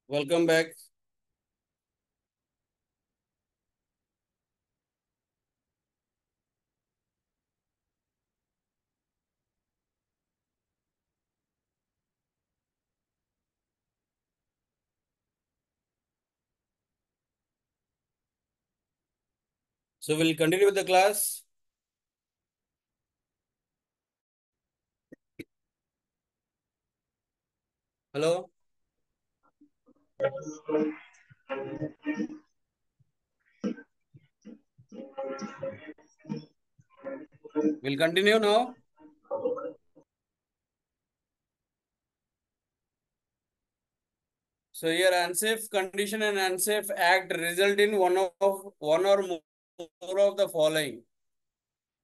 Welcome back. So we'll continue with the class. Hello. We'll continue now. So here unsafe condition and unsafe act result in one or more of the following: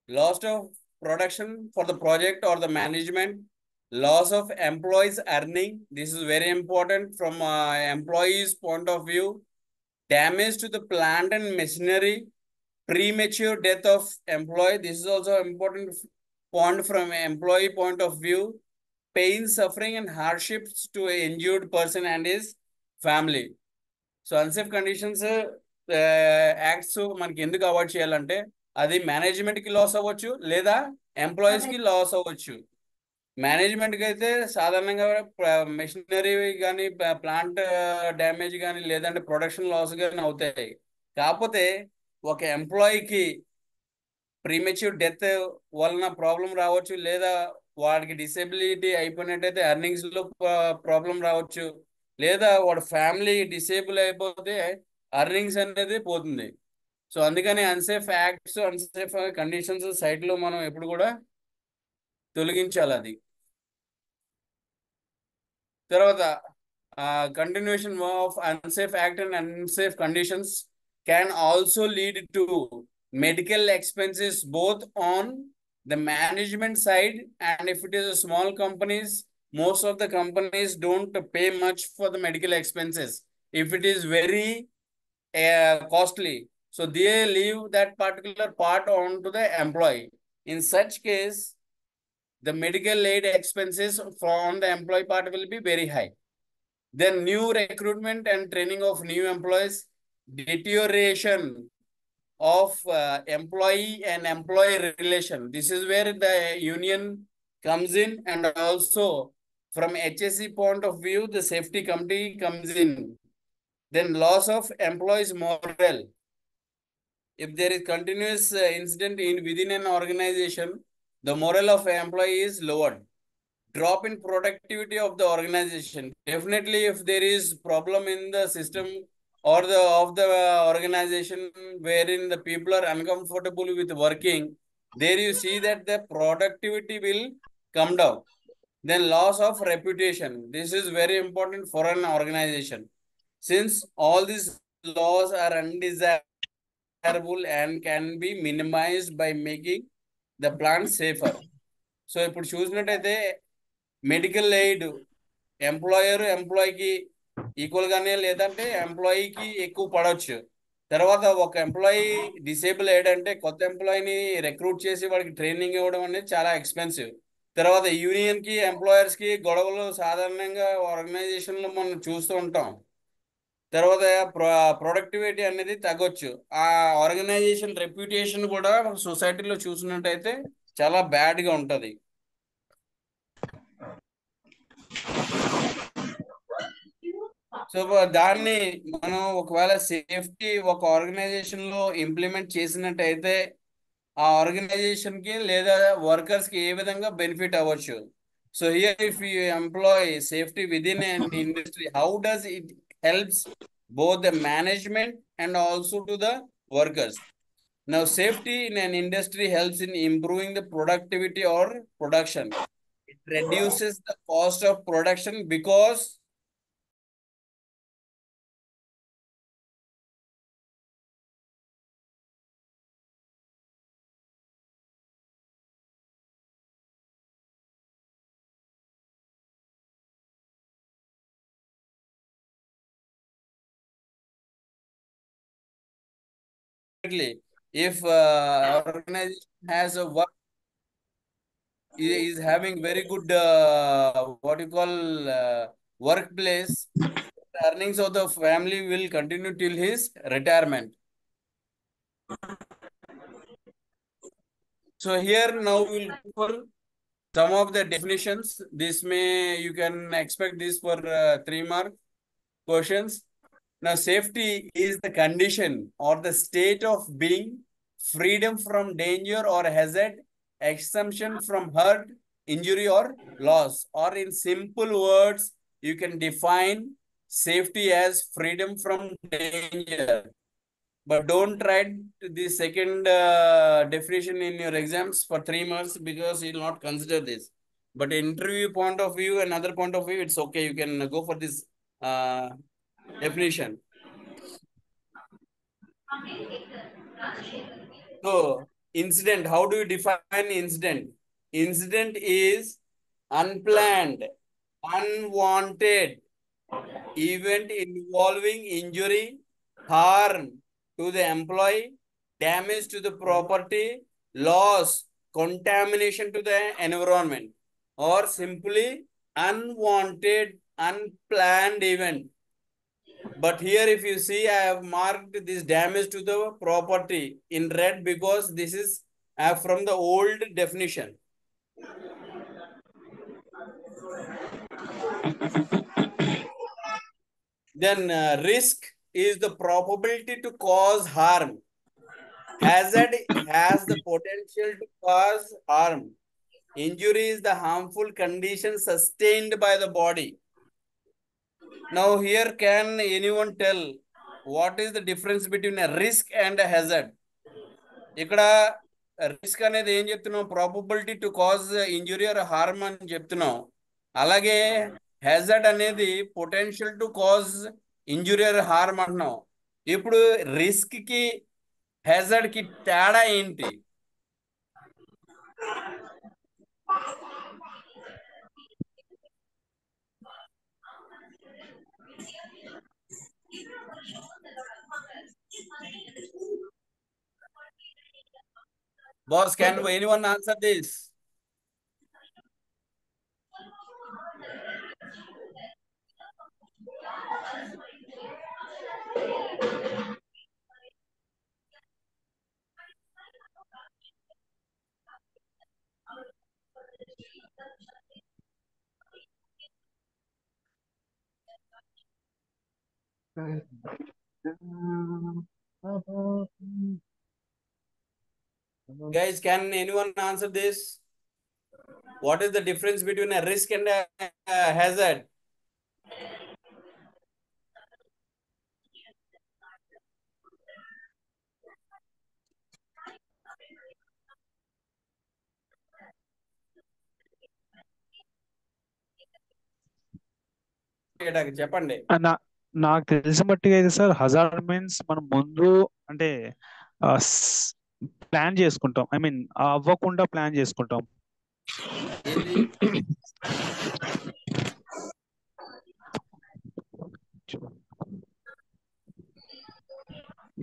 loss of production for the project or the management, loss of employees earning. This is very important from employees point of view. Damage to the plant and machinery, premature death of employee. This is also important point from employee point of view. Pain, suffering, and hardships to an injured person and his family. So unsafe conditions acts మనకి ఎందుకు avoid చేయాలంటే అది management కి loss అవ్వచ్చు లేదా employees కి loss అవ్వచ్చు. Management కి అయితే సాధారణంగా మెషినరీ కానీ ప్లాంట్ డ్యామేజ్ కానీ లేదంటే ప్రొడక్షన్ లాస్ కానీ అవుతాయి. కాకపోతే ఒక ఎంప్లాయీకి ప్రీమెచ్యూర్ డెత్ వలన ప్రాబ్లం రావచ్చు, లేదా వాడికి డిసేబిలిటీ అయిపోయినట్టయితే ఎర్నింగ్స్ లో ప్రాబ్లం రావచ్చు, లేదా వాడి ఫ్యామిలీ డిసేబుల్ అయిపోతే ఎర్నింగ్స్ అనేది పోతుంది. సో అందుకని unsafe acts, unsafe conditions site లో మనం ఎప్పుడు కూడా తొలగించాలి. అది తర్వాత continuation of unsafe act and unsafe conditions can also lead to medical expenses both on the management side, and if it is a small companies, most of the companies don't pay much for the medical expenses if it is very costly, so they leave that particular part on to the employee. In such case, the medical aid expenses from the employee part will be very high. Then new recruitment and training of new employees, deterioration of employee and employee relation. This is where the union comes in, and also from HSE point of view, the safety committee comes in. Then loss of employees' morale. If there is continuous incident in within an organization, the morale of an employee is lowered. Drop in productivity of the organization. Definitely, if there is problem in the system or the of the organization wherein the people are uncomfortable with working, there you see that the productivity will come down. Then loss of reputation. This is very important for an organization. Since all these laws are undesirable and can be minimized by making the plant safer. So ఇప్పుడు చూసినట్టయితే medical aid ఎంప్లాయీకి equal గానే లేదంటే ఎంప్లాయీకి ఎక్కువ పడవచ్చు. తర్వాత ఒక employee disable aid అంటే కొత్త ఎంప్లాయీని రిక్రూట్ చేసి వాడికి ట్రైనింగ్ ఇవ్వడం అనేది చాలా ఎక్స్పెన్సివ్. తర్వాత యూనియన్ కి ఎంప్లాయర్స్ కి గొడవలు సాధారణంగా ఆర్గనైజేషన్ లో మనం చూస్తూ ఉంటాం. తర్వాత ప్రొడక్టివిటీ అనేది తగ్గొచ్చు. ఆ ఆర్గనైజేషన్ రెప్యుటేషన్ కూడా సొసైటీలో చూసినట్టయితే చాలా బ్యాడ్ గా ఉంటది. సో దాన్ని మనం ఒకవేళ సేఫ్టీ ఒక ఆర్గనైజేషన్ లో ఇంప్లిమెంట్ చేసినట్టయితే ఆ ఆర్గనైజేషన్ కి లేదా వర్కర్స్ కి ఏ విధంగా బెనిఫిట్ అవ్వచ్చు. So here if you employ safety within an industry, how does it helps both the management and also to the workers? Now safety in an industry helps in improving the productivity or production. It reduces the cost of production because if organization has a work is having very good what you call workplace, earnings of the family will continue till his retirement. So here now we'll go for some of the definitions. This may, you can expect this for 3 mark questions. Now, safety is the condition or the state of being freedom from danger or hazard, exemption from hurt, injury, or loss. Or in simple words, you can define safety as freedom from danger. But don't write the second definition in your exams for 3 months because you'll not consider this. But interview point of view and other point of view, it's okay. You can go for this definition. So, incident, how do you define incident? Incident is unplanned, unwanted event involving injury, harm to the employee, damage to the property, loss, contamination to the environment, or simply unwanted, unplanned event. But here, if you see, I have marked this damage to the property in red because this is from the old definition. Then risk is the probability to cause harm. Hazard has the potential to cause harm. Injury is the harmful condition sustained by the body. Now here, can anyone tell what is the difference between a risk and a hazard? ఇక్కడ risk అనేది ఏం చెప్తున్నాం, probability to cause injury are harm అని చెప్తున్నాం. అలాగే hazard అనేది potential to cause injury are harm అంటున్నాం. ఇప్పుడు రిస్క్ కి హ్యాజర్డ్ కి తేడా ఏంటి? Boss, can anyone answer this? Guys, can anyone answer this? What is the difference between a risk and a hazard? చెప్పండి. నాకు తెలిసి మట్టిగా అయితే సార్, హజార్డ్ మీన్స్ మనం ముందు అంటే ప్లాన్ చేసుకుంటాం. ఐ మీన్ అవ్వకుండా ప్లాన్ చేసుకుంటాం.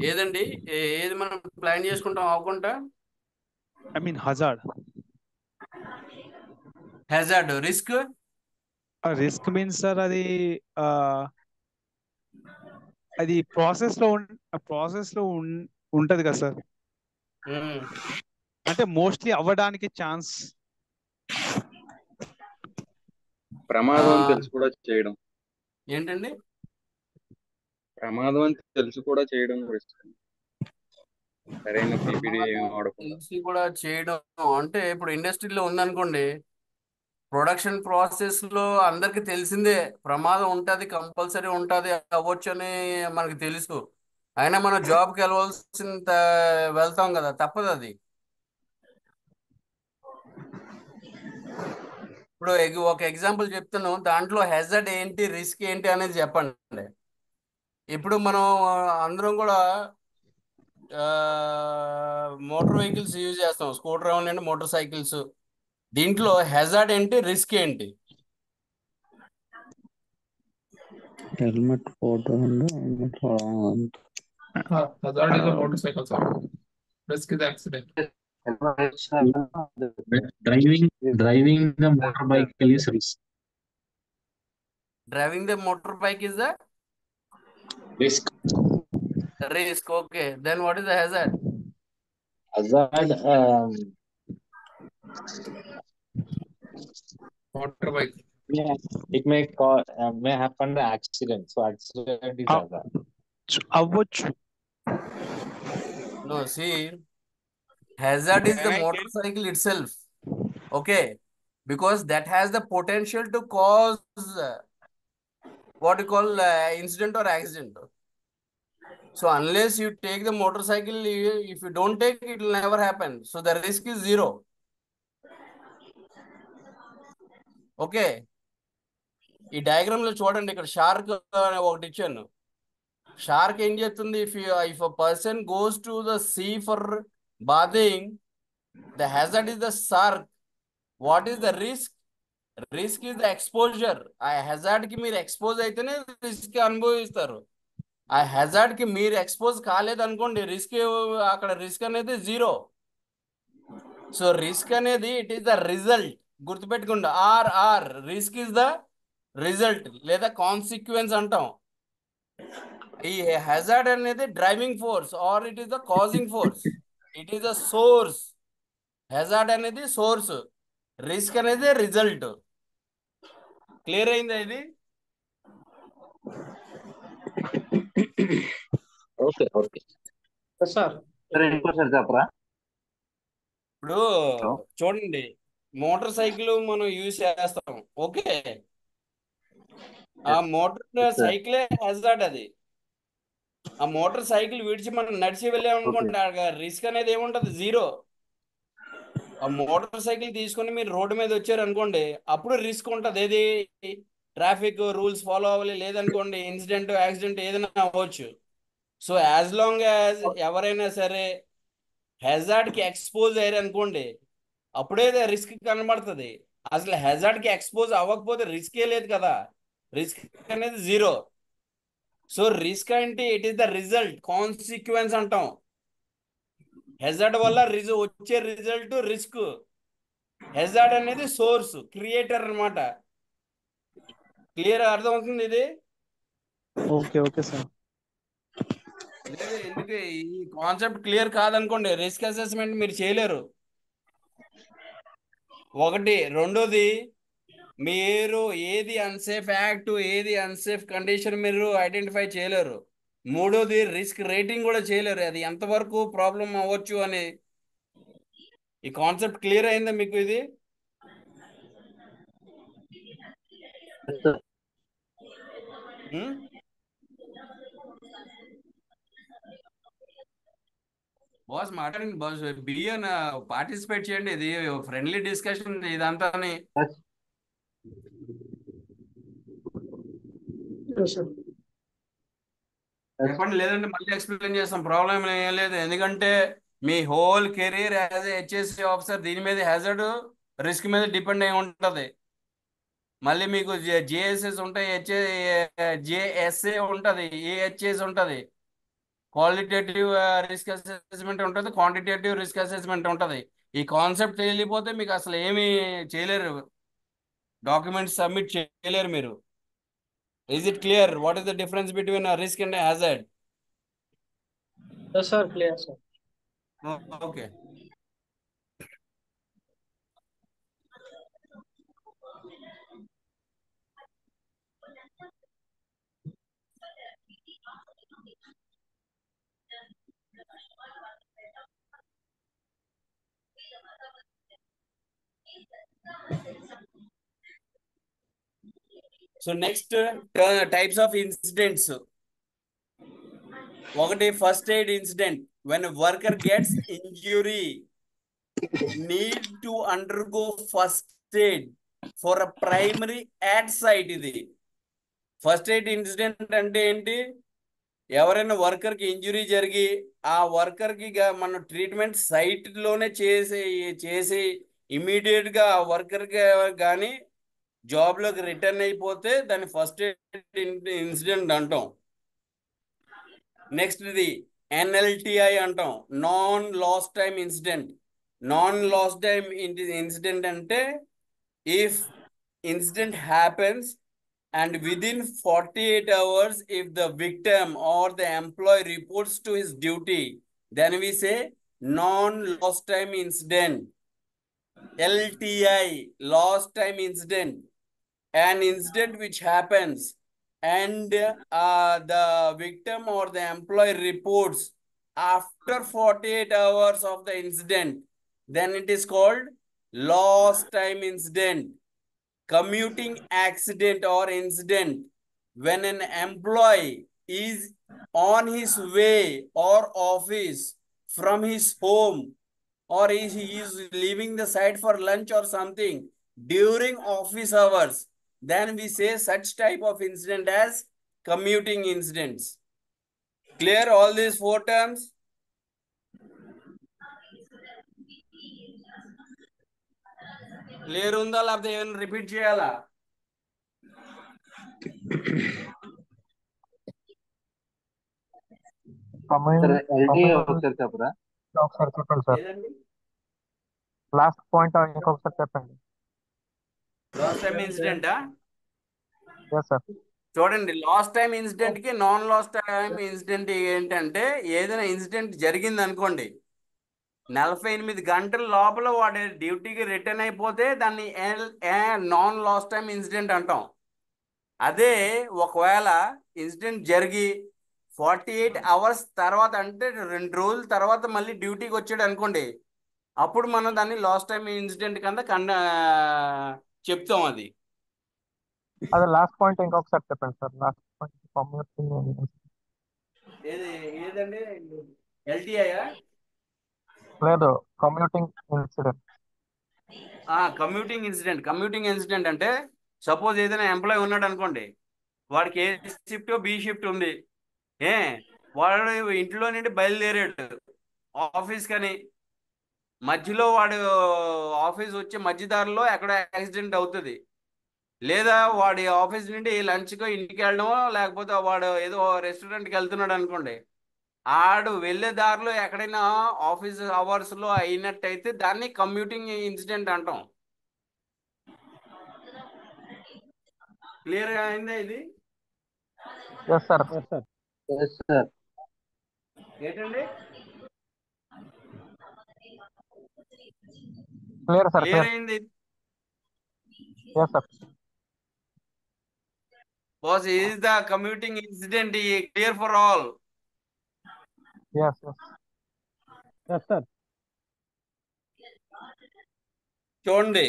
ఏదండి, ఏది మనం ప్లాన్ చేసుకుంటాం అవ్వకుండా? I mean hazard. Hazard, risk. Risk means sir అది ప్రాసెస్ లో ఉంటది కదా సార్. అంటే మోస్ట్లీ అవ్వడానికి ఛాన్స్. ప్రమాదం అని తెలుసు కూడా చేయడం. ఏంటండి? ప్రమాదం అని తెలుసు కూడా చేయడం. సరైన పీపీడీ తెలిసి కూడా చేయడం అంటే ఇప్పుడు ఇండస్ట్రీలో ఉందనుకోండి, ప్రొడక్షన్ ప్రాసెస్ లో అందరికి తెలిసిందే ప్రమాదం ఉంటుంది, కంపల్సరీ ఉంటుంది, అవ్వచ్చు అని మనకు తెలుసు. అయినా మనం జాబ్కి వెళ్తాం కదా, తప్పదు అది. ఇప్పుడు ఒక ఎగ్జాంపుల్ చెప్తాను, దాంట్లో హెజర్డ్ ఏంటి, రిస్క్ ఏంటి అనేది చెప్పండి. ఇప్పుడు మనం అందరం కూడా మోటార్ వెహికల్స్ యూజ్ చేస్తాం, స్కూటర్ అవనండి, మోటార్ సైకిల్స్. దీంట్లో హెజార్డ్ ఏంటి, రిస్క్ ఏంటి? Helmet hazard is motor cycle sir, risk is accident. Driving the motorbike is risk. Driving the motorbike is the Risk. Risk. Okay. Then what is the hazard? Hazard. Motorbike. Yeah, it may happen the accident. So accident is hazard. అవ్వచ్చు. No, see, hazard is Can the I get motorcycle itself. Okay. Because that has the potential to cause what you call incident or accident. So unless you take the motorcycle, if you don't take it, will never happen. So the risk is zero. Okay, ఈ diagram లో చూడండి, ఇక్కడ shark ఒకటి ఇచ్చాను. Shark ఏం చేస్తుంది? If a person goes to the sea for bathing, the hazard is the shark. What is the risk? Risk is the exposure. ఆ hazard కి మీరు ఎక్స్పోజ్ అయితేనే రిస్క్ అనుభవిస్తారు. ఆ హ్యాజర్డ్ కి మీరు ఎక్స్పోజ్ కాలేదనుకోండి, అక్కడ రిస్క్ అనేది జీరో. సో రిస్క్ అనేది ఇట్ ఈస్ ద రిజల్ట్. గుర్తుపెట్టుకోండి, or risk is the result లేదా కాన్సిక్వెన్స్ అంటాం. ఈ హ్యాజర్డ్ అనేది driving force or it is the causing force. It is the source. Hazard అనేది సోర్స్, రిస్క్ అనేది రిజల్ట్. క్లియర్ అయిందా ఇది? Okay okay sir. ఇంకోసారి చెప్పరా? ఇప్పుడు చూడండి, మోటార్ సైకిల్ మనం యూజ్ చేస్తాం. ఓకే, ఆ మోటార్ సైకిలే హ్యాజర్డ్. అది ఆ మోటార్ సైకిల్ విడిచి మనం నడిచి వెళ్ళామనుకోండి, రిస్క్ అనేది ఏముంటది? జీరో. ఆ మోటార్ సైకిల్ తీసుకొని మీరు రోడ్డు మీద వచ్చారు అనుకోండి, అప్పుడు రిస్క్ ఉంటది. ఏది? ట్రాఫిక్ రూల్స్ ఫాలో అవ్వాలి, లేదనుకోండి ఇన్సిడెంట్ యాక్సిడెంట్ ఏదైనా అవ్వచ్చు. సో యాజ్ లాంగ్ యాజ్ ఎవరైనా సరే హ్యాజర్డ్ కి ఎక్స్పోజ్ అయ్యారు అనుకోండి, అప్పుడే రిస్క్ కనబడుతుంది. అసలు హ్యాజర్డ్ కి ఎక్స్పోజ్ అవ్వకపోతే రిస్కే లేదు కదా, రిస్క్ అనేది జీరో. సో రిస్క్ అంటే it is the result, consequence అంటాం. హెజార్డ్ వల్ల వచ్చే రిజల్ట్ రిస్క్. హెజార్డ్ అనేది సోర్స్, క్రియేటర్ అన్నమాట. క్లియర్ అర్థమవుతుంది ఇది? Okay okay sir. లేదు, ఎందుకు ఈ కాన్సెప్ట్ క్లియర్ కాదనుకోండి, రిస్క్ అసెస్మెంట్ మీరు చేయలేరు. ఒకటి. రెండోది, మీరు ఏది అన్సేఫ్ యాక్ట్, ఏది అన్సేఫ్ కండిషన్ మీరు ఐడెంటిఫై చేయలేరు. మూడోది, రిస్క్ రేటింగ్ కూడా చేయలేరు, అది ఎంతవరకు ప్రాబ్లం అవ్వచ్చు అని. ఈ కాన్సెప్ట్ క్లియర్ అయిందా మీకు ఇది? బాస్ మాట్లాడండి బాస్, బియ్యన్ పార్టిసిపేట్ చేయండి. ఇది ఫ్రెండ్లీ డిస్కషన్ ఇదంతా. చెప్పండి, లేదంటే మళ్ళీ ఎక్స్ప్లెయిన్ చేస్తాం. ప్రాబ్లం ఏం లేదు, ఎందుకంటే మీ whole career as HSC officer దీని మీద, హ్యాజర్డ్ రిస్క్ మీద డిపెండ్ అయి ఉంటుంది. మళ్ళీ మీకు జిఎస్ఎస్ ఉంటాయి, జేఎస్ఏ ఉంటుంది, ఏహెచ్ఎస్ ఉంటుంది, క్వాలిటేటివ్ రిస్క్ అసెస్మెంట్ ఉంటుంది, క్వాంటిటేటివ్ రిస్క్ అసెస్మెంట్ ఉంటుంది. ఈ కాన్సెప్ట్ తెలియకపోతే మీకు అసలు ఏమీ చేయలేరు, డాక్యుమెంట్స్ సబ్మిట్ చేయలేరు మీరు. Is it clear? What is the difference between a risk and a hazard? Yes, sir. Clear, sir. Oh, okay. So next, types of incidents. ఒకటి, first aid incident. when a worker gets injury, need to undergo first aid for a primary at site. ఇది first aid incident అంటే ఏంటి? ఎవరైనా worker కి injury జరిగి ఆ worker కి మనం ట్రీట్మెంట్ సైట్ లోనే చేసి ఇమీడియట్ గా ఆ వర్కర్ కానీ జాబ్ లోకి రిటర్న్ అయిపోతే దాన్ని ఫస్ట్ ఎయిడ్ ఇన్సిడెంట్ అంటాం. నెక్స్ట్ ఇది ఎన్ఎల్టిఐ అంటాం, non lost time incident. Non lost time incident అంటే if incident happens and within 48 hours, if the victim or the employee reports to his duty, then we say non-lost time incident. LTI, lost time incident, an incident which happens and the victim or the employee reports after 48 hours of the incident, then it is called lost time incident. Commuting accident or incident, when an employee is on his way or office from his home, or he is leaving the site for lunch or something during office hours, then we say such type of incident as commuting incidents. Clear all these four terms? Clear ఉందా లేకపోతే ఏమైనా repeat చేయాలా? ఒకసారి చెప్పరా? ఒకసారి చెప్పండి sir. ఏదండి? Last point ఇంకొకసారి చెప్పండి. లాస్ట్ టైం ఇన్సిడెంటా? Yes sir. చూడండి, లాస్ట్ టైం ఇన్సిడెంట్ కి నాన్ లాస్ట్ టైం ఇన్సిడెంట్ ఏంటంటే, ఏదైనా ఇన్సిడెంట్ జరిగింది అనుకోండి, 48 గంటల లోపల వాడు డ్యూటీకి రిటర్న్ అయిపోతే దాన్ని నాన్ లాస్ట్ టైం ఇన్సిడెంట్ అంటాం. అదే ఒకవేళ ఇన్సిడెంట్ జరిగి 48 అవర్స్ తర్వాత, అంటే 2 రోజుల తర్వాత మళ్ళీ డ్యూటీకి వచ్చాడు అనుకోండి, అప్పుడు మనం దాన్ని లాస్ట్ టైం ఇన్సిడెంట్ కింద చెప్తాం. అది అదే లాస్ట్ పాయింట్ ఇంకొకసారి చెప్పండి సార్. లాస్ట్ పాయింట్ ఏదండి? ఎల్టీఐయా? లేదు, కమ్యూటింగ్ ఇన్సిడెంట్. కమ్యూటింగ్ ఇన్సిడెంట్ అంటే, సపోజ్ ఏదైనా ఎంప్లాయ్ ఉన్నాడు అనుకోండి, వాడికి ఏ షిఫ్ట్ బి షిఫ్ట్ ఉంది, వాడు ఇంట్లో నుండి బయలుదేరాడు ఆఫీస్ కని, మధ్యలో వాడు ఆఫీస్ వచ్చే మధ్యదారిలో ఎక్కడ యాక్సిడెంట్ అవుతుంది, లేదా వాడి ఆఫీస్ నుండి లంచ్కో ఇంటికి వెళ్ళడమో, లేకపోతే వాడు ఏదో రెస్టారెంట్కి వెళ్తున్నాడు అనుకోండి, ఆడు వెళ్ళే దారిలో ఎక్కడైనా ఆఫీస్ అవర్స్లో అయినట్టయితే దాన్ని కమ్యూటింగ్ ఇన్సిడెంట్ అంటాం. క్లియర్ అయిందా ఇది? Yes sir. ఏంటండి? Clear sir. క్లియర్ అయింది. Yes sir. Boss, is the commuting incident clear for all? Yes, yes. Yes, sir. చూడండి,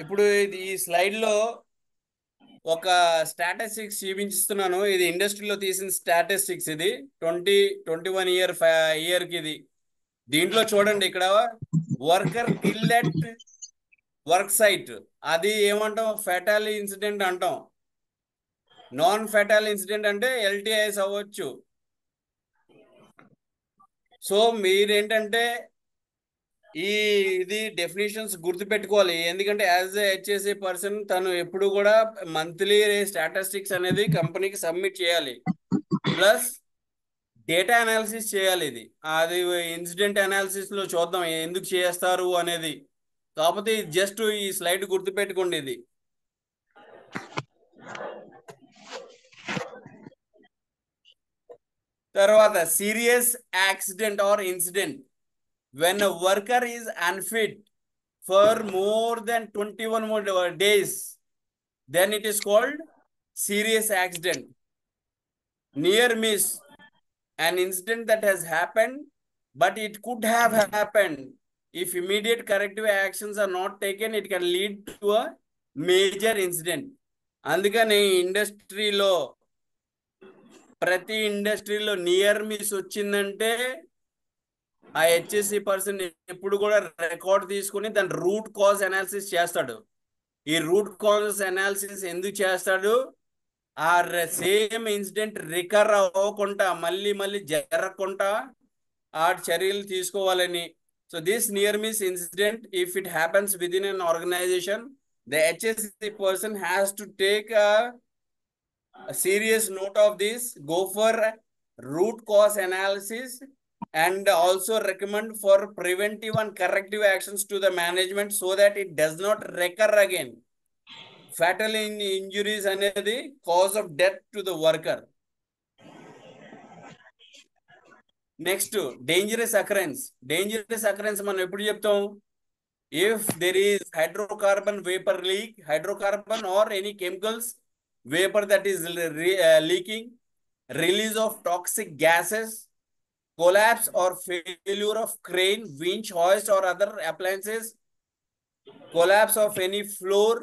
ఇప్పుడు ఈ స్లైడ్ లో ఒక స్టాటిస్టిక్స్ చూపించిస్తున్నాను. ఇది ఇండస్ట్రీలో తీసిన స్టాటిస్టిక్స్. ఇది 2021 ఇయర్ కి. ఇది దీంట్లో చూడండి, ఇక్కడ worker kill at work site, అది ఏమంటాం? ఫెటాల్ ఇన్సిడెంట్ అంటాం. నాన్ ఫెటాల్ ఇన్సిడెంట్ అంటే ఎల్టీఐస్ అవ్వచ్చు. సో మీరేంటంటే ఇది డెఫినేషన్స్ గుర్తుపెట్టుకోవాలి. ఎందుకంటే యాజ్ ఏ హెచ్ఎస్ఏ పర్సన్ తను ఎప్పుడు కూడా మంత్లీ స్టాటిస్టిక్స్ అనేది కంపెనీకి సబ్మిట్ చేయాలి, ప్లస్ డేటా అనాలిసిస్ చేయాలి. అది ఇన్సిడెంట్ అనాలిసిస్ లో చూద్దాం ఎందుకు చేస్తారు అనేది. కాకపోతే జస్ట్ ఈ స్లైడ్ గుర్తుపెట్టుకోండి. ఇది తర్వాత serious accident or incident, when a worker is unfit for more than 21 days, then it is called serious accident. Near miss, an incident that has happened but it could have happened. If immediate corrective actions are not taken, it can lead to a major incident. అందుకని ఇండస్ట్రీలో, ప్రతి ఇండస్ట్రీలో near miss వచ్చిందంటే ఆ HSC person ఎప్పుడు కూడా record తీసుకుని దాని రూట్ కాజ్ అనాలిసిస్ చేస్తాడు. ఈ రూట్ కాజ్ అనాలిసిస్ ఎందుకు చేస్తాడు? ఆ సేమ్ ఇన్సిడెంట్ రికర్ అవ్వకుండా, మళ్ళీ జరగకుండా ఆ చర్యలు తీసుకోవాలని. So this near miss incident, if it happens within an organisation, the HSC person has to take a serious note of this, go for root cause analysis, and also recommend for preventive and corrective actions to the management so that it does not recur again. fatal injuries అనేది cause of death to the worker. Next dangerous occurrence. Dangerous occurrence మనం ఎప్పుడు చెప్తాం? If there is hydrocarbon vapour leak, hydrocarbon or any chemicals vapour that is leaking, release of toxic gases, collapse or failure of crane, winch, hoist or other appliances, collapse of any floor,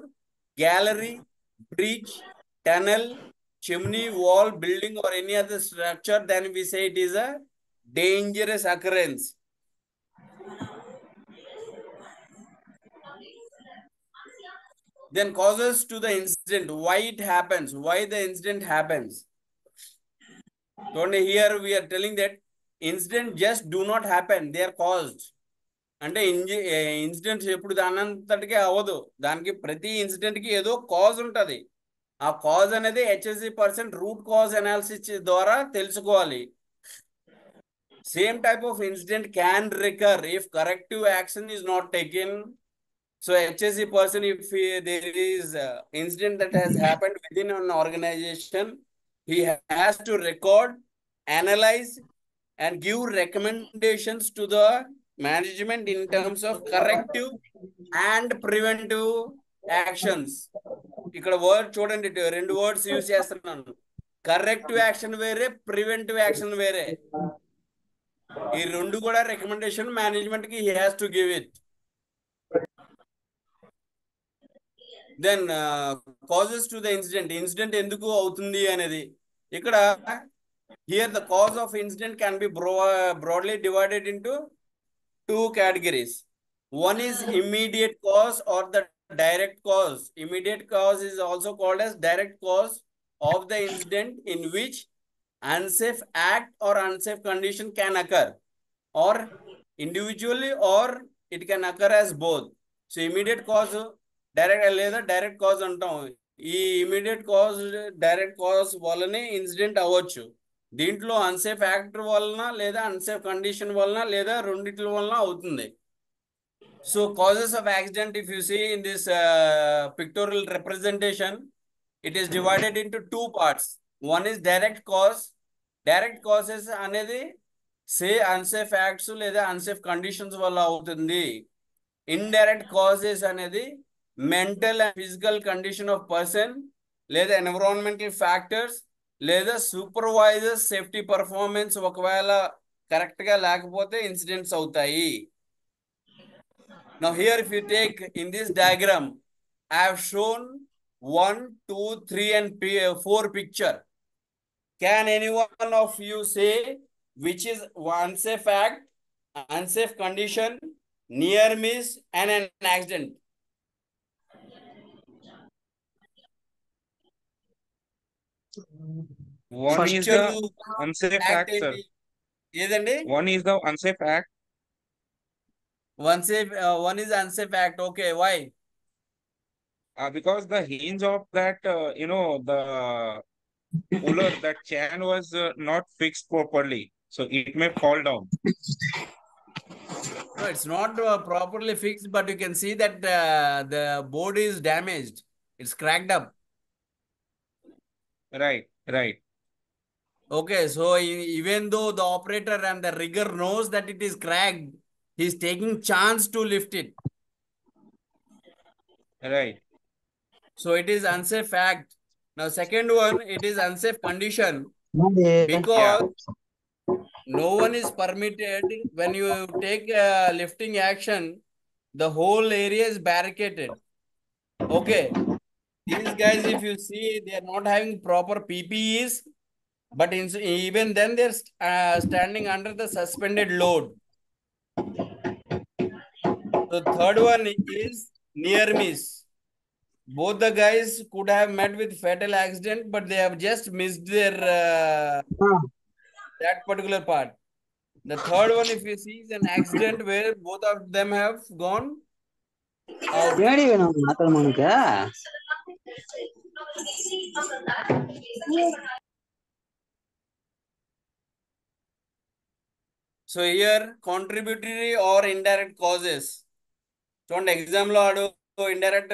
gallery, bridge, tunnel, chimney, wall, building or any other structure, then we say it is a dangerous occurrence. Then causes to the incident, why it happens, why the incident happens. So here we are telling that incident just do not happen, they are caused. అంటే incidents ఎప్పుడు దానంతటికే అవ్వదు, దానికి ప్రతి incident కి ఏదో cause ఉంటుంది. ఆ cause అనేది HSE% రూట్ కాజ్ అనాలిసిస్ ద్వారా తెలుసుకోవాలి. Same type of incident can రికర్ if corrective action is not taken. So HSE%, if there is incident that has happened within an organization, he has to record, analyze and give recommendations to the management in terms of corrective and preventive actions. ఇక్కడ word చూడండి, రెండు words use చేస్తున్నాను. Corrective action వేరే, preventive action వేరే. ఈ రెండు కూడా recommendation management కి he has to give it. Then causes to the incident. Incident ఎందుకు అవుతుంది అనేది ఇక్కడ here the cause of incident can be broadly divided into two categories. One is immediate cause or the direct cause. Immediate cause is also called as direct cause of the incident in which unsafe act or unsafe condition can occur, or individually or it can occur as both. So immediate cause direct లేదా direct cause అంటాం. ఈ immediate cause direct cause వల్లనే incident అవ్వచ్చు. దీంట్లో unsafe actor వలన లేదా unsafe condition వలన లేదా రెండిట్ల వలన అవుతుంది. So causes of accident, if you see in this pictorial representation, it is divided into two parts. One is direct cause. Direct causes అనేది సే అన్సేఫ్ యాక్ట్స్ లేదా అన్సేఫ్ కండిషన్స్ వల్ల అవుతుంది. ఇండైరెక్ట్ కాజెస్ అనేది mental and physical condition of person లేదా environmental factors లేదా supervisor safety performance ఒకవేళ correct గా లేకపోతే ఇన్సిడెంట్స్ అవుతాయి. Now here if you take in this diagram, I have shown 1, 2, 3 and 4 picture. Can anyone of you say which is unsafe act, unsafe condition, near miss and an accident? One First is the unsafe act, sir. ఏదండి? One is the unsafe act. One is unsafe act. Okay, why? Because the hinge of that, the puller, that chain was not fixed properly, so it may fall down. No, it's not properly fixed, but you can see that the board is damaged. It's cracked up. Right. Okay, so even though the operator and the rigger knows that it is cracked, he's taking chance to lift it. Right. So it is unsafe act. Now second one, it is unsafe condition, because no one is permitted when you take lifting action, the whole area is barricaded. Okay, these guys, if you see, they are not having proper PPEs, but even then they're standing under the suspended load. The third one is near miss. Both the guys could have met with fatal accident, but they have just missed their that particular part. The third one, if you see, is an accident where both of them have gone out. So here, contributory or indirect causes. చూడండి, exam లో indirect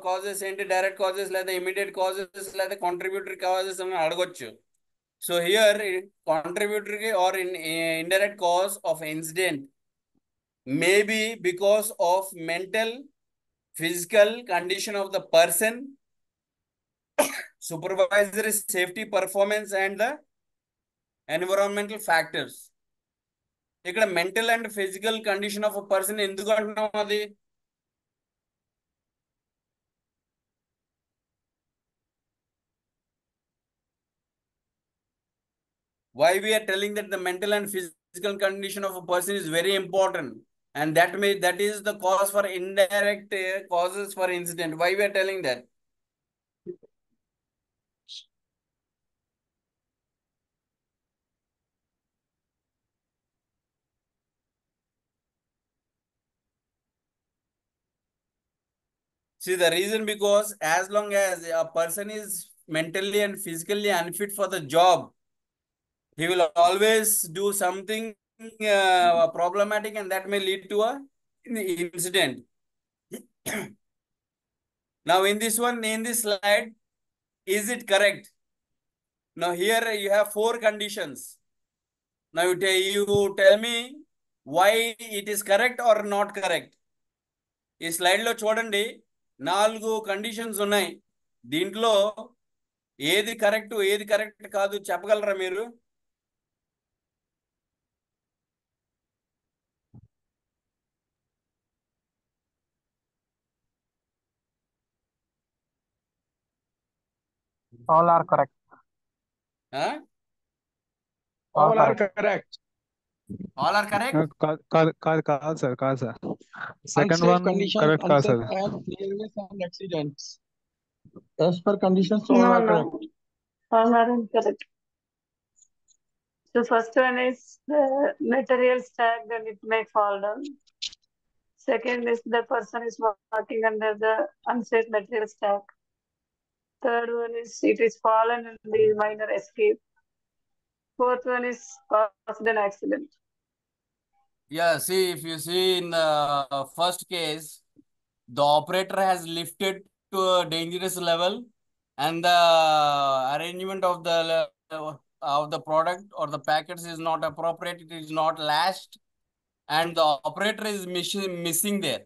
causes ఏంటి, direct causes లేదా immediate causes లేదా contributory causes అని అడగొచ్చు. So here contributory are indirect cause of incident may be because of mental, physical condition of the person, supervisory safety performance, and the environmental factors. ఇక్కడ mental and physical condition of a person ఎందుకు అంటున్నాం? అది why we are telling that the mental and physical condition of a person is very important, and that is the cause for indirect causes for incident. Why we are telling that? See, the reason because as long as a person is mentally and physically unfit for the job, he will always do something problematic, and that may lead to a incident. Now, in this slide, is it correct? Now, here you have 4 conditions. Now, you tell me why it is correct or not correct. ఈ స్లైడ్లో చూడండి 4 conditions ఉన్నాయి. దీంట్లో ఏది correct కాదు చెప్పగలరా మీరు? All are correct. Huh? All are correct. All are correct? కాదు sir. Second Unsafe one conditions, correct కాదు sir. unsafe act, nearness and accidents. As per conditions, all are correct. All are incorrect. The first one is the material stacked and it may fall down. Second is the person is working under the unsafe material stack. Third one is it is fallen and the minor escape. Fourth one is caused an accident. Yeah, see, if you see in the first case, the operator has lifted to a dangerous level, and the arrangement of the product or the packets is not appropriate, it is not lashed, and the operator is missing there.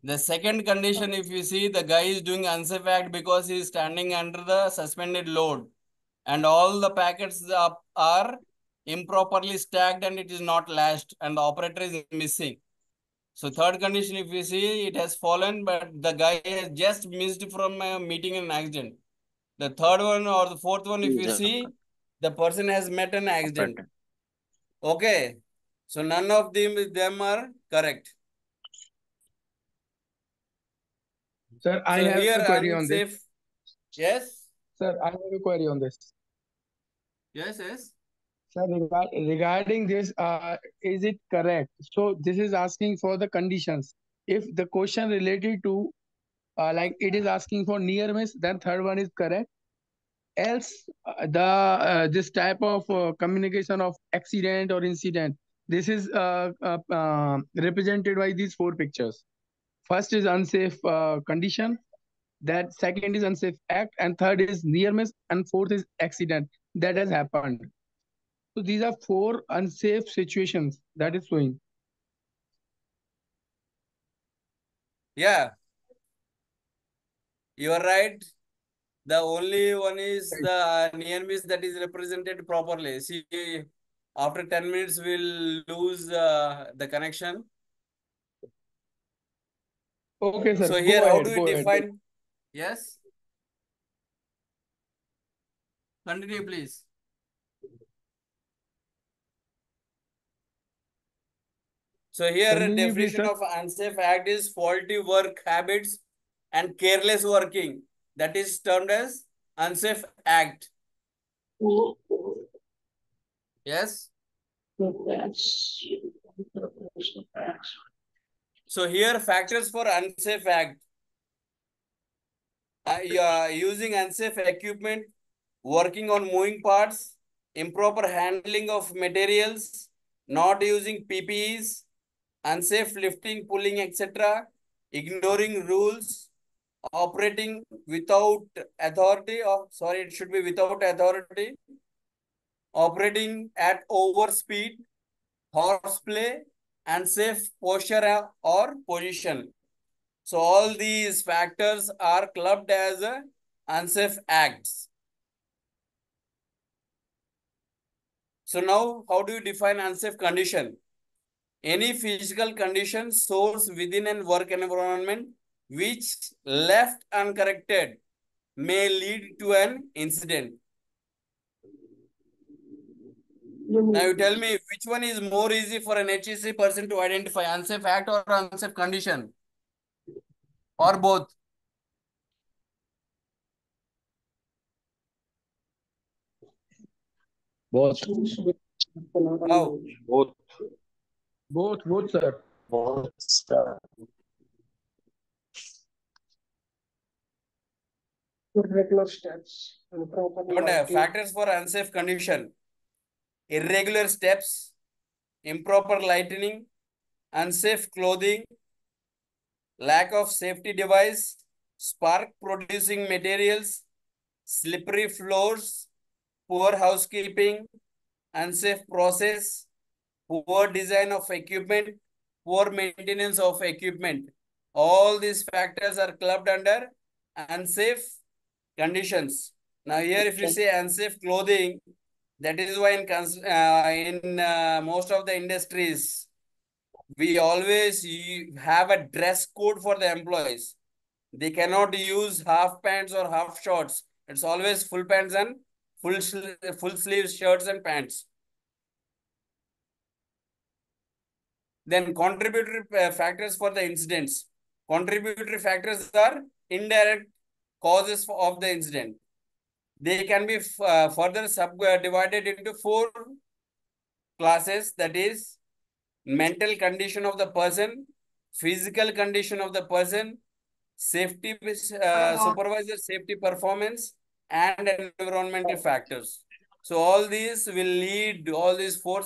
The second condition, if you see, the guy is doing unsafe act because he is standing under the suspended load, and all the packets are improperly stacked and it is not lashed, and the operator is missing. So third condition, if you see, it has fallen, but the guy has just missed from meeting an accident. The third one or the fourth one, if you see, the person has met an accident. Okay, so none of them are correct. Sir, I So have here a query on this. unsafe. Yes, Sir, I have a query on this. yes. Sir, regarding this, is it correct? So this is asking for the conditions. If the question related to, like it is asking for near miss, then third one is correct. Else, this type of communication of accident or incident, this is represented by these 4 pictures. First is unsafe condition, that second is unsafe act, and third is near miss, and fourth is accident that has happened. So these are 4 unsafe situations that is showing. Yeah, you are right. The only one is the near miss that is represented properly. See, after 10 minutes, we'll lose the connection. Okay, sir. So go here, how ahead, do we go ahead. define? Yes. Continue, please. So here, Continue, please, definition sir. of unsafe act is faulty work habits and careless working. That is termed as unsafe act. Yes. So here, factors for unsafe act. Using unsafe equipment, working on moving parts, improper handling of materials, not using PPEs, unsafe lifting, pulling, etc., ignoring rules, operating without authority, or sorry, it should be without authority, operating at over speed, horseplay, unsafe posture or position. So all these factors are clubbed as unsafe acts. So now, how do you define unsafe condition? Any physical condition source within a work environment which, left uncorrected, may lead to an incident. Now you tell me which one is more easy for an HEC person to identify, unsafe act or unsafe condition, or both? Both. How? Both, sir. Both, sir. Irregular steps, improper Don't have lighting. factors for unsafe condition: irregular steps, improper lighting, unsafe clothing, lack of safety device, spark producing materials, slippery floors, poor housekeeping, unsafe process, poor design of equipment, poor maintenance of equipment. All these factors are clubbed under unsafe conditions. Now here if you say unsafe clothing, that is why in most of the industries, we always have a dress code for the employees. They cannot use half pants or half shorts. It's always full pants and full sleeve shirts and pants. Then contributory factors for the incidents. Contributory factors are indirect causes of the incident. They can be further subdivided into 4 classes, that is mental condition of the person, physical condition of the person, safety supervisor safety performance, and environmental factors. So all these 4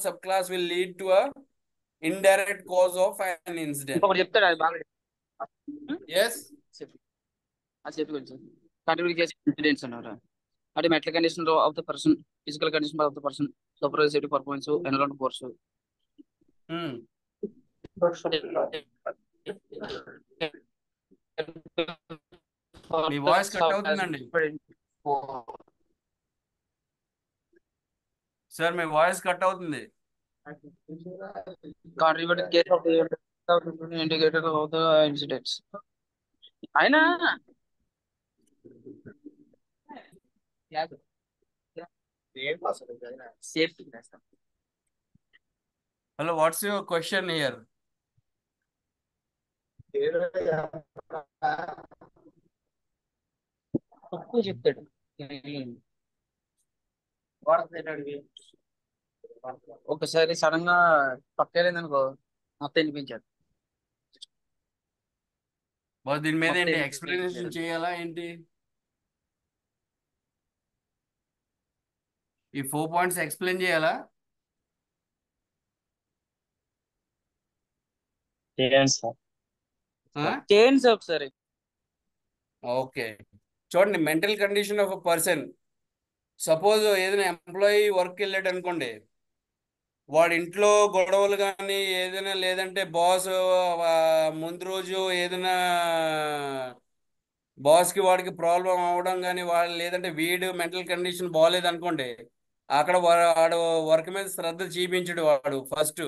subclass will lead to a indirect cause of an incident. Yes. Incidents at the mental condition of the person, physical condition of the person, supervisor safety performance, environmental force. Me voice cut అవుతుందండి sir, మీ voice cut అవుతుంది. Contributed case of the indicator of the incidents. అయినా safety. Hello, what's your question here? తక్కువ చెప్తాడు. ఒకసారి sudden గా పక్కలేదనుకో మొత్తం వినిపించారు. దీని మీద ఏంటి ఎక్స్ప్లెనేషన్ చేయాలా ఏంటి? ఈ 4 పాయింట్స్ ఎక్స్ప్లెయిన్ చేయాలా? చేయండి సార్ ఒకసారి. ఓకే, చూడండి, mental condition of a person. Suppose ఏదైనా ఎంప్లాయీ వర్క్ వెళ్ళాడు అనుకోండి, వాడి ఇంట్లో గొడవలు కానీ ఏదైనా, లేదంటే బాస్ ముందు రోజు ఏదైనా బాస్కి వాడికి ప్రాబ్లం అవడం కానీ, లేదంటే వీడు మెంటల్ కండిషన్ బాగాలేదు అనుకోండి, అక్కడ వాడు వర్క్ మీద శ్రద్ధ చూపించడు. వాడు ఫస్ట్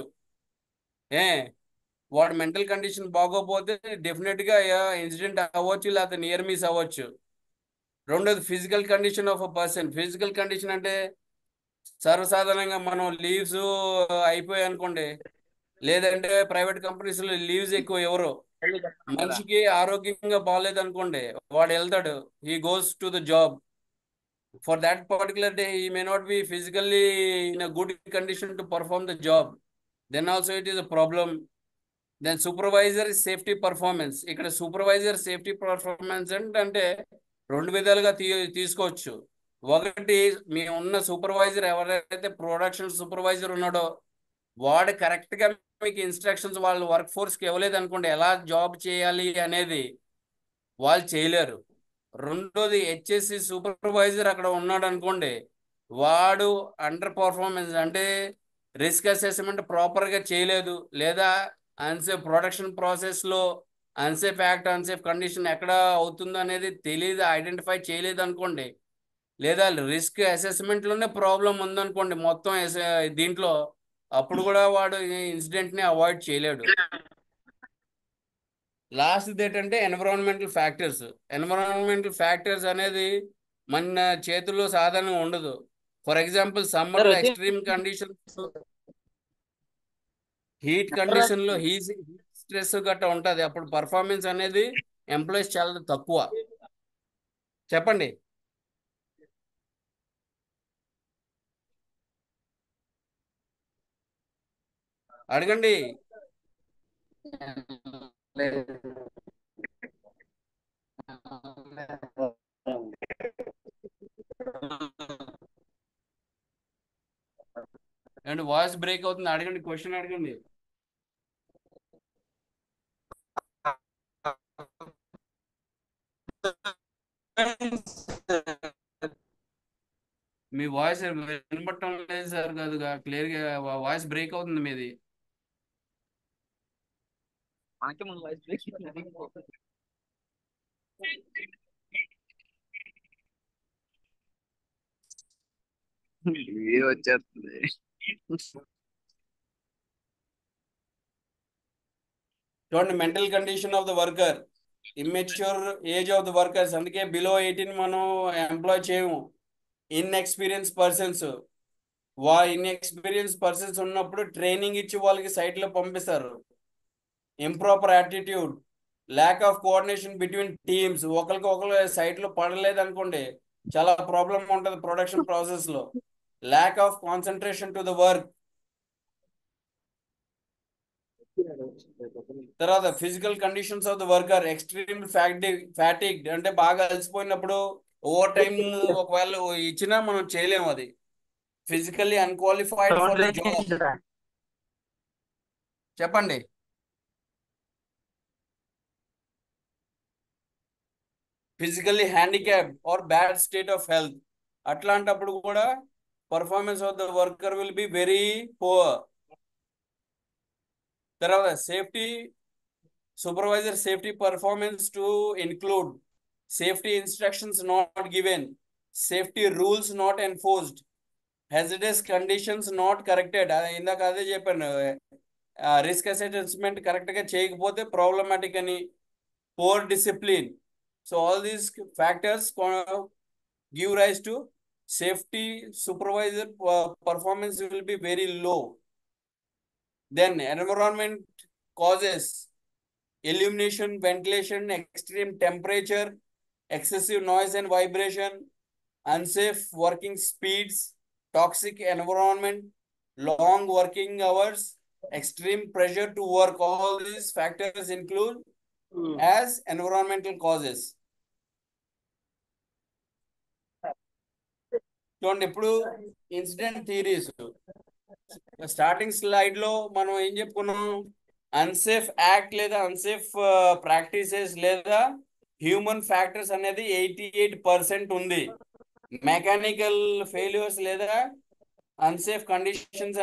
వాడు మెంటల్ కండిషన్ బాగోపోతే డెఫినెట్గా ఇన్సిడెంట్ అవ్వచ్చు, లేకపోతే నియర్ మిస్ అవ్వచ్చు. రెండోది physical condition of a person. Physical condition అంటే సర్వసాధారణంగా మనం లీవ్స్ అయిపోయాయి అనుకోండి, లేదంటే ప్రైవేట్ కంపెనీస్లో లీవ్స్ ఎక్కువ ఎవరు, మనిషికి ఆరోగ్యంగా బాగాలేదు అనుకోండి, వాడు వెళ్తాడు, he goes to the job. For that particular day, he may not be physically in a good condition to perform the job. Then also it is a problem. Then supervisor safety performance. ఇక్కడ supervisor safety performance అంటే 2 విధాలుగా తీసుకోవచ్చు. ఒకటి, మీ ఉన్న supervisor ఎవరైతే production supervisor ఉన్నాడో వాడు correct గా మీకు ఇన్స్ట్రక్షన్స్ వాళ్ళు వర్క్ ఫోర్స్ కి ఇవ్వలేదు అనుకోండి, ఎలా జాబ్ చేయాలి అనేది వాళ్ళు చేయలేరు. రెండోది హెచ్ఎస్సి సూపర్వైజర్ అక్కడ ఉన్నాడు అనుకోండి, వాడు అండర్ పర్ఫార్మెన్స్ అంటే రిస్క్ అసెస్మెంట్ ప్రాపర్గా చేయలేదు, లేదా అన్సేఫ్ ప్రొడక్షన్ ప్రాసెస్లో అన్సేఫ్ యాక్ట్ అన్సేఫ్ కండిషన్ ఎక్కడ అవుతుందో అనేది తెలియదు, ఐడెంటిఫై చేయలేదు అనుకోండి, లేదా రిస్క్ అసెస్మెంట్లోనే ప్రాబ్లం ఉందనుకోండి మొత్తం దీంట్లో, అప్పుడు కూడా వాడు ఇన్సిడెంట్ని అవాయిడ్ చేయలేడు. లాస్ట్ ఏంటంటే ఎన్విరాన్మెంటల్ ఫ్యాక్టర్స్ అనేది మన చేతుల్లో సాధారణంగా ఉండదు. ఫర్ ఎగ్జాంపుల్ సమ్మర్లో ఎక్స్ట్రీమ్ కండిషన్స్, హీట్ కండిషన్లో హీట్ స్ట్రెస్ గట్రా ఉంటుంది, అప్పుడు పర్ఫార్మెన్స్ అనేది ఎంప్లాయీస్ చాలా తక్కువ. చెప్పండి. అడగండి. అండ్ వాయిస్ బ్రేక్ అవుతుంది, అడగండి, క్వశ్చన్ అడగండి. మీ వాయిస్ వినపడటం లేదు సార్, కాదుగా క్లియర్గా వాయిస్ బ్రేక్ అవుతుంది మీది. మనకి ముందు వాయిస్ బ్రేక్ వచ్చేస్తుంది. చూడండి, mental condition of the worker, immature age of the workers, అందుకే బిలో 18 మనం ఎంప్లాయ్ చేయము. ఇన్ఎక్స్పీరియన్స్ పర్సన్స్ ఉన్నప్పుడు ట్రైనింగ్ ఇచ్చి వాళ్ళకి సైట్లో పంపిస్తారు. Improper attitude, lack of coordination between teams, ఒకరికి ఒకరు సైట్లో పడలేదు అనుకోండి చాలా ప్రాబ్లం ఉంటుంది ప్రొడక్షన్ ప్రాసెస్లో. Lack of concentration to the work. తర్వాత physical conditions of the worker, extreme fatigued అంటే బాగా అలసిపోయినప్పుడు ఓవర్ టైం ఒకవేళ ఇచ్చినా మనం చేయలేము, అది physically unqualified for the job. చెప్పండి. Physically handicapped or bad state of health, అట్లాంటప్పుడు కూడా performance of the worker will be very poor. తర్వాత supervisor safety performance to include safety instructions not given, safety rules not enforced, hazardous conditions not corrected. ఇందాక అదే చెప్పాను, risk assessment కరెక్ట్గా చేయకపోతే problematic అని, poor discipline. So all these factors give rise to safety supervisor performance will be very low. Then environment causes: illumination, ventilation, extreme temperature, excessive noise and vibration, unsafe working speeds, toxic environment, long working hours, extreme pressure to work. All these factors include as environmental causes. చూడండి, ఇప్పుడు incident theories starting slide లో మనం ఏం చెప్పుకున్నాం, unsafe act లేదా unsafe practices లేదా human factors అనేది 88% ఉంది. మెకానికల్ ఫెయిల్యూర్స్ లేదా అన్సేఫ్ కండిషన్స్